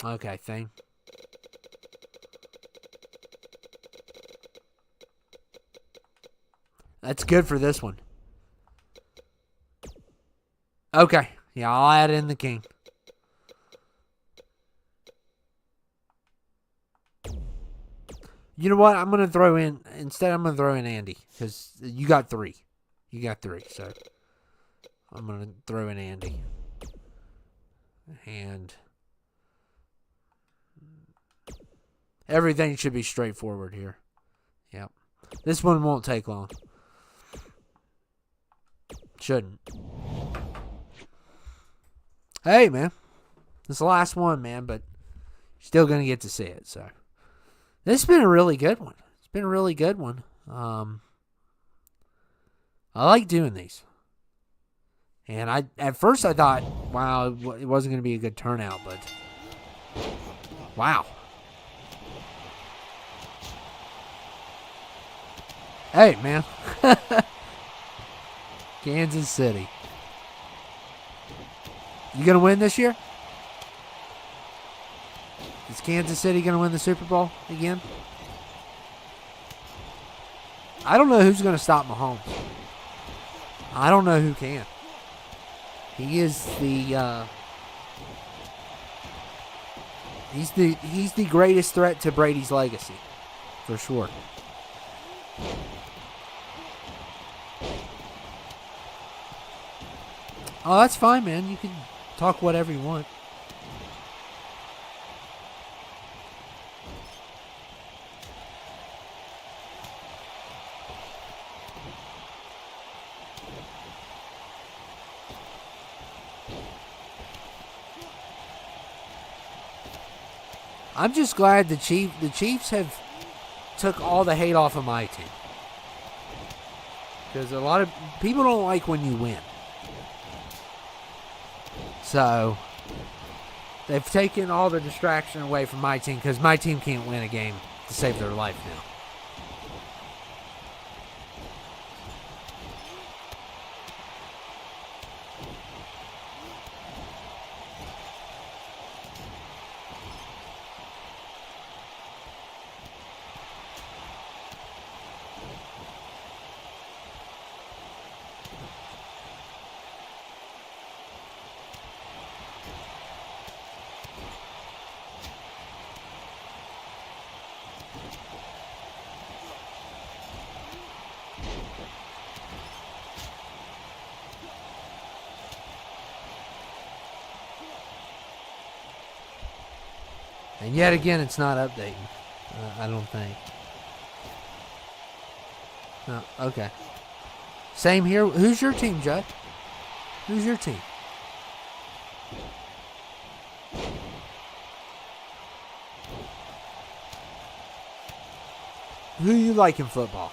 A: Okay, thing. That's good for this one. Okay. Yeah, I'll add in the king. You know what? I'm going to throw in Andy. Because you got 3. So I'm going to throw in Andy. And everything should be straightforward here. Yep. This one won't take long. Shouldn't. Hey, man. This is the last one, man, but you're still going to get to see it. So this has been a really good one. It's been a really good one. I like doing these. And at first I thought, wow, it wasn't going to be a good turnout, but wow. Hey, man. Kansas City. You going to win this year? Is Kansas City going to win the Super Bowl again? I don't know who's going to stop Mahomes. I don't know who can. He is he's the greatest threat to Brady's legacy, for sure. Oh, that's fine, man. You can talk whatever you want. I'm just glad the Chiefs have took all the hate off of my team. Because a lot of people don't like when you win. So, they've taken all the distraction away from my team because my team can't win a game to save their life now. And yet again, it's not updating. I don't think. No, okay. Same here. Who's your team, Judd? Who's your team? Who you like in football?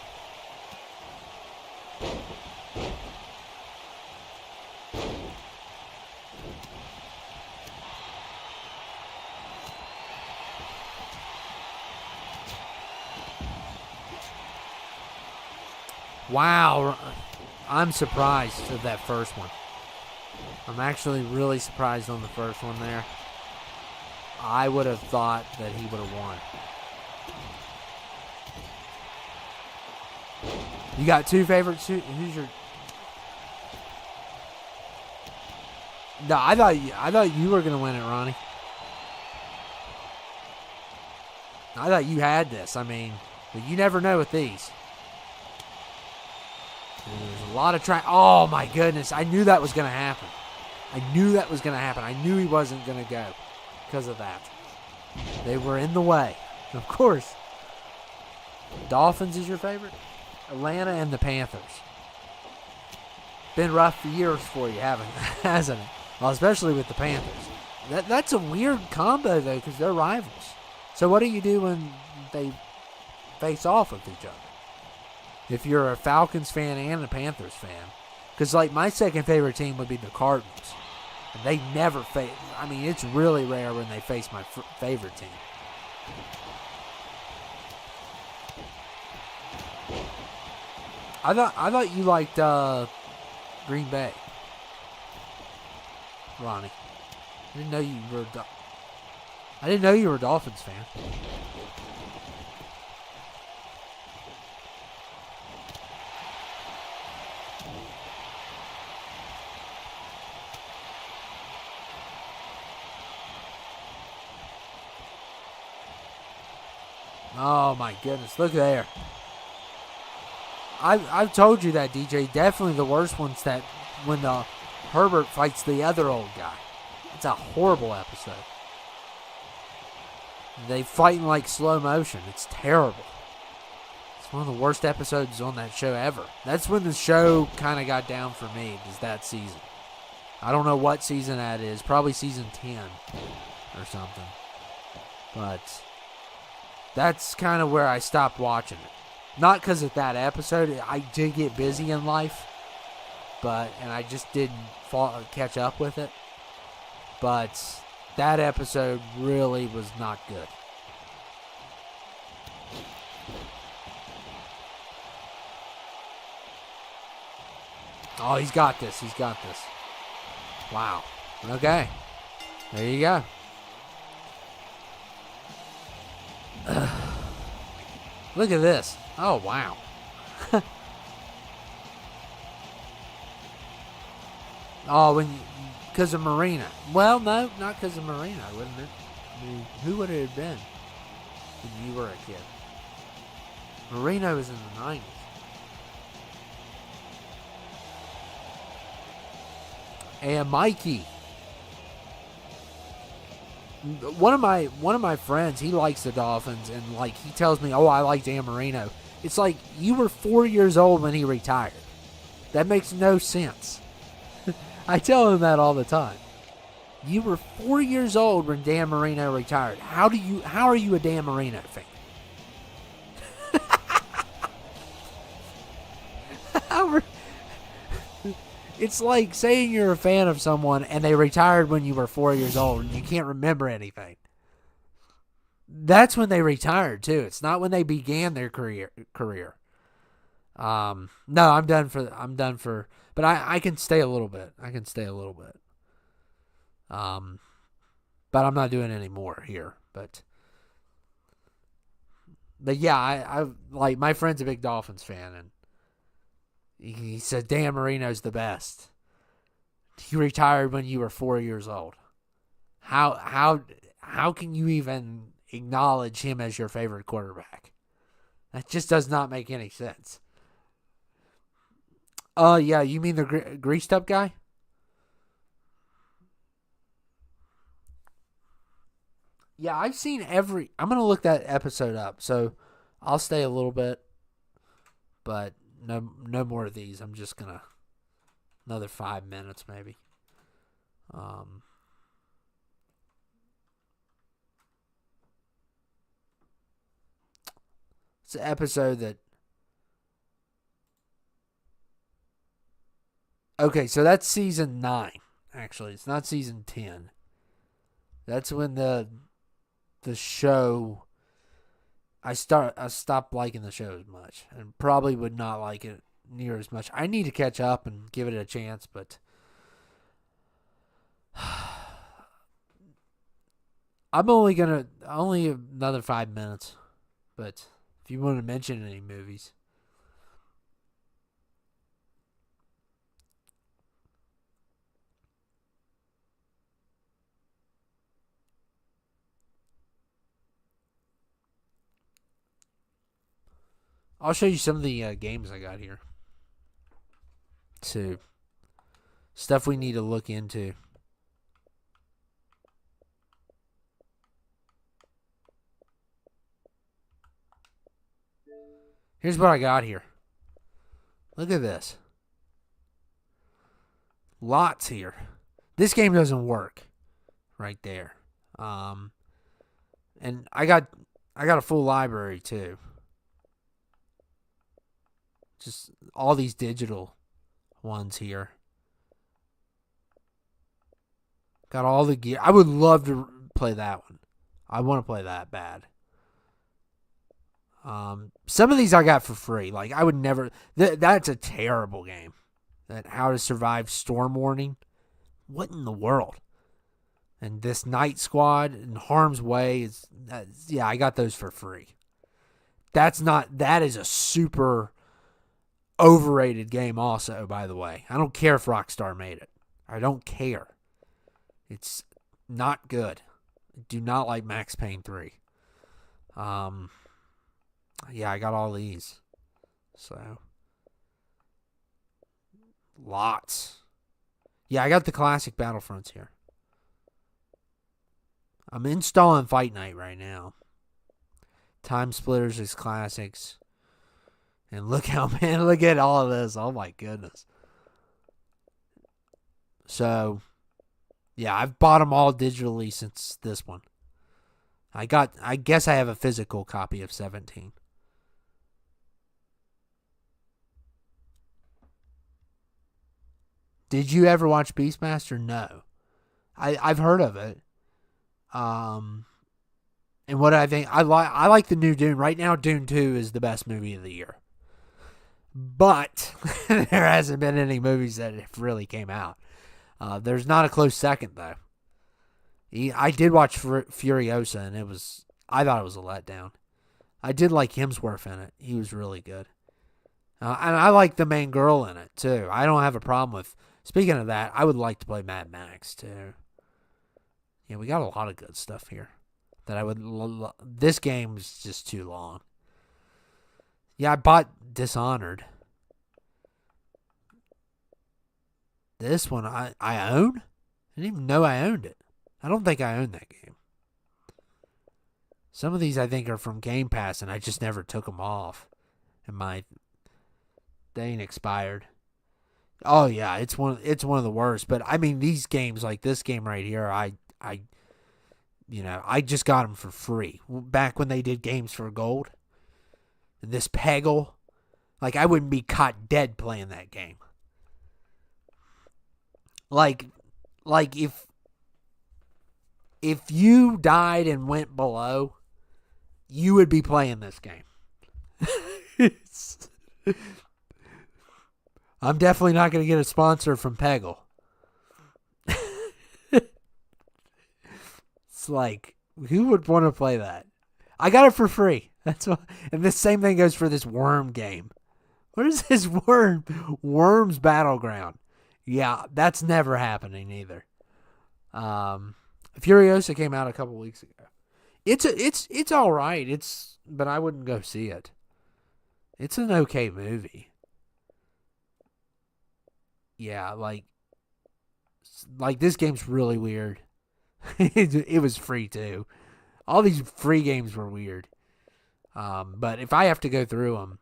A: Wow, I'm surprised at that first one. I'm actually really surprised on the first one there. I would have thought that he would have won. You got two favorites? Who's your... No, I thought you were going to win it, Ronnie. I thought you had this. I mean, but you never know with these. There's a lot of trying. Oh, my goodness. I knew that was going to happen. I knew he wasn't going to go because of that. They were in the way. Of course. Dolphins is your favorite? Atlanta and the Panthers. Been rough years for you, hasn't it? Well, especially with the Panthers. That's a weird combo, though, because they're rivals. So what do you do when they face off with each other? If you're a Falcons fan and a Panthers fan. Because, like, my second favorite team would be the Cardinals. And they never face... I mean, it's really rare when they face my favorite team. I thought you liked Green Bay, Ronnie. I didn't know you were a Dolphins fan. Oh my goodness! Look there. I've told you that, DJ. Definitely the worst one's that when the Herbert fights the other old guy. It's a horrible episode. They fight in like slow motion. It's terrible. It's one of the worst episodes on that show ever. That's when the show kind of got down for me, is that season. I don't know what season that is. Probably season 10 or something. But that's kind of where I stopped watching it. Not because of that episode. I did get busy in life. And I just didn't catch up with it. But that episode really was not good. Oh, he's got this. Wow. Okay. There you go. Look at this. Oh, wow. Oh, because of Marina. Well, no, not because of Marina, wouldn't it? I mean, who would it have been when you were a kid? Marina was in the 90s. And Mikey. One of my friends, he likes the Dolphins, and like he tells me, "Oh, I like Dan Marino." It's like you were 4 years old when he retired. That makes no sense. I tell him that all the time. You were 4 years old when Dan Marino retired. How are you a Dan Marino fan? It's like saying you're a fan of someone and they retired when you were 4 years old and you can't remember anything. That's when they retired too. It's not when they began their career. No, I'm done for. But I can stay a little bit. But I'm not doing any more here. But yeah, I like my friend's a big Dolphins fan, and he said Dan Marino's the best. He retired when you were 4 years old. How can you even acknowledge him as your favorite quarterback? That just does not make any sense. Yeah, you mean the greased up guy? Yeah, I've seen every. I'm gonna look that episode up, so I'll stay a little bit, but no more of these. I'm just gonna another 5 minutes maybe. Um, it's an episode that. Okay, so that's season 9. Actually, it's not season 10. That's when the show. I stopped liking the show as much, and probably would not like it near as much. I need to catch up and give it a chance, but I'm only another 5 minutes. But if you want to mention any movies, I'll show you some of the games I got here. So stuff we need to look into. Here's what I got here. Look at this. Lots here. This game doesn't work right there. And I got a full library too. Just all these digital ones here. Got all the gear. I would love to play that one. I want to play that bad. Some of these I got for free. Like I would never. That's a terrible game. That How to Survive Storm Warning. What in the world? And this Night Squad and Harm's Way is. Yeah, I got those for free. That's not. That is a super overrated game. Also, by the way, I don't care if Rockstar made it. I don't care. It's not good. I do not like Max Payne 3. Yeah, I got all these. So, lots. Yeah, I got the classic Battlefronts here. I'm installing Fight Night right now. Time Splitters is classics. And look at all of this. Oh my goodness. So, yeah, I've bought them all digitally since this one. I guess I have a physical copy of 17. Did you ever watch Beastmaster? No. I've heard of it. And what I think, I like the new Dune. Right now, Dune 2 is the best movie of the year. But there hasn't been any movies that have really came out. There's not a close second, though. I did watch Furiosa, and I thought it was a letdown. I did like Hemsworth in it. He was really good. And I like the main girl in it, too. I don't have a problem with... Speaking of that, I would like to play Mad Max, too. Yeah, we got a lot of good stuff here. That I would... This game is just too long. Yeah, I bought Dishonored. This one I own? I didn't even know I owned it. I don't think I own that game. Some of these I think are from Game Pass, and I just never took them off, and they ain't expired. Oh yeah, it's one of the worst. But I mean, these games like this game right here, I just got them for free back when they did games for gold. And this Peggle, like I wouldn't be caught dead playing that game. Like if you died and went below, you would be playing this game. I'm definitely not going to get a sponsor from Peggle. It's like, who would want to play that? I got it for free. That's what, and the same thing goes for this Worm game. What is this Worms Battleground? Yeah, that's never happening either. Furiosa came out a couple weeks ago. It's all right. But I wouldn't go see it. It's an okay movie. Yeah, like this game's really weird. It was free too. All these free games were weird. But if I have to go through them,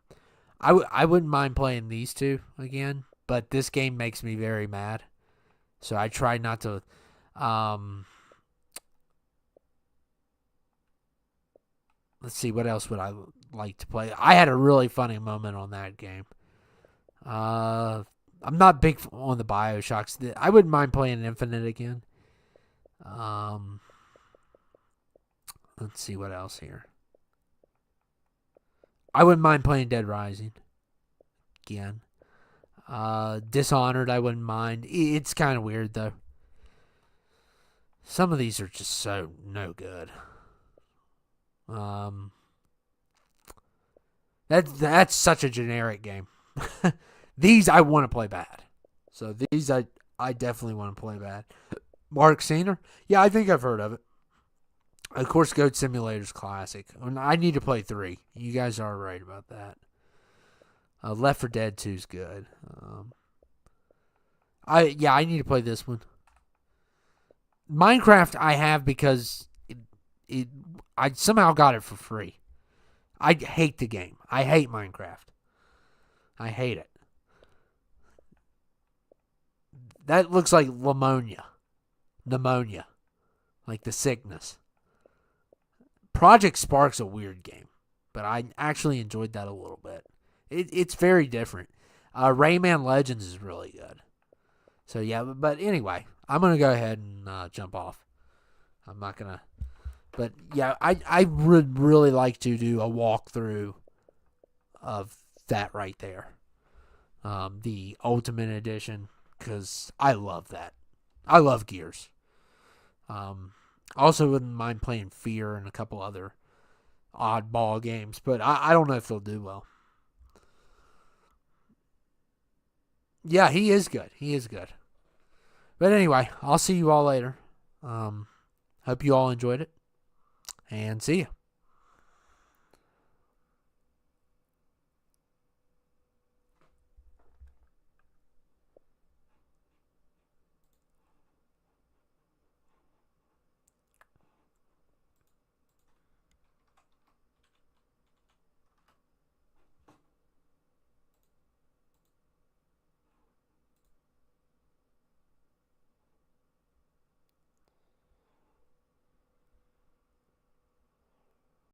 A: I wouldn't mind playing these two again. But this game makes me very mad, so I try not to. Let's see, what else would I like to play? I had a really funny moment on that game. I'm not big on the BioShocks. I wouldn't mind playing Infinite again. Let's see what else here. I wouldn't mind playing Dead Rising again. Dishonored, I wouldn't mind. It's kind of weird though. Some of these are just so no good. That's such a generic game. These I want to play bad. So these I definitely want to play bad. Mark Sainer? Yeah, I think I've heard of it. Of course, Goat Simulator's classic. I need to play 3. You guys are right about that. Left 4 Dead 2's good. I need to play this one. Minecraft I have because I somehow got it for free. I hate the game. I hate Minecraft. I hate it. That looks like pneumonia. Like the sickness. Project Spark's a weird game, but I actually enjoyed that a little bit. It's very different. Rayman Legends is really good. So yeah, but anyway, I'm going to go ahead and jump off. I'm not going to. But yeah, I would really like to do a walkthrough of that right there. The Ultimate Edition, because I love that. I love Gears. Also wouldn't mind playing Fear and a couple other oddball games, but I don't know if they'll do well. Yeah, he is good. But anyway, I'll see you all later. Hope you all enjoyed it. And see you.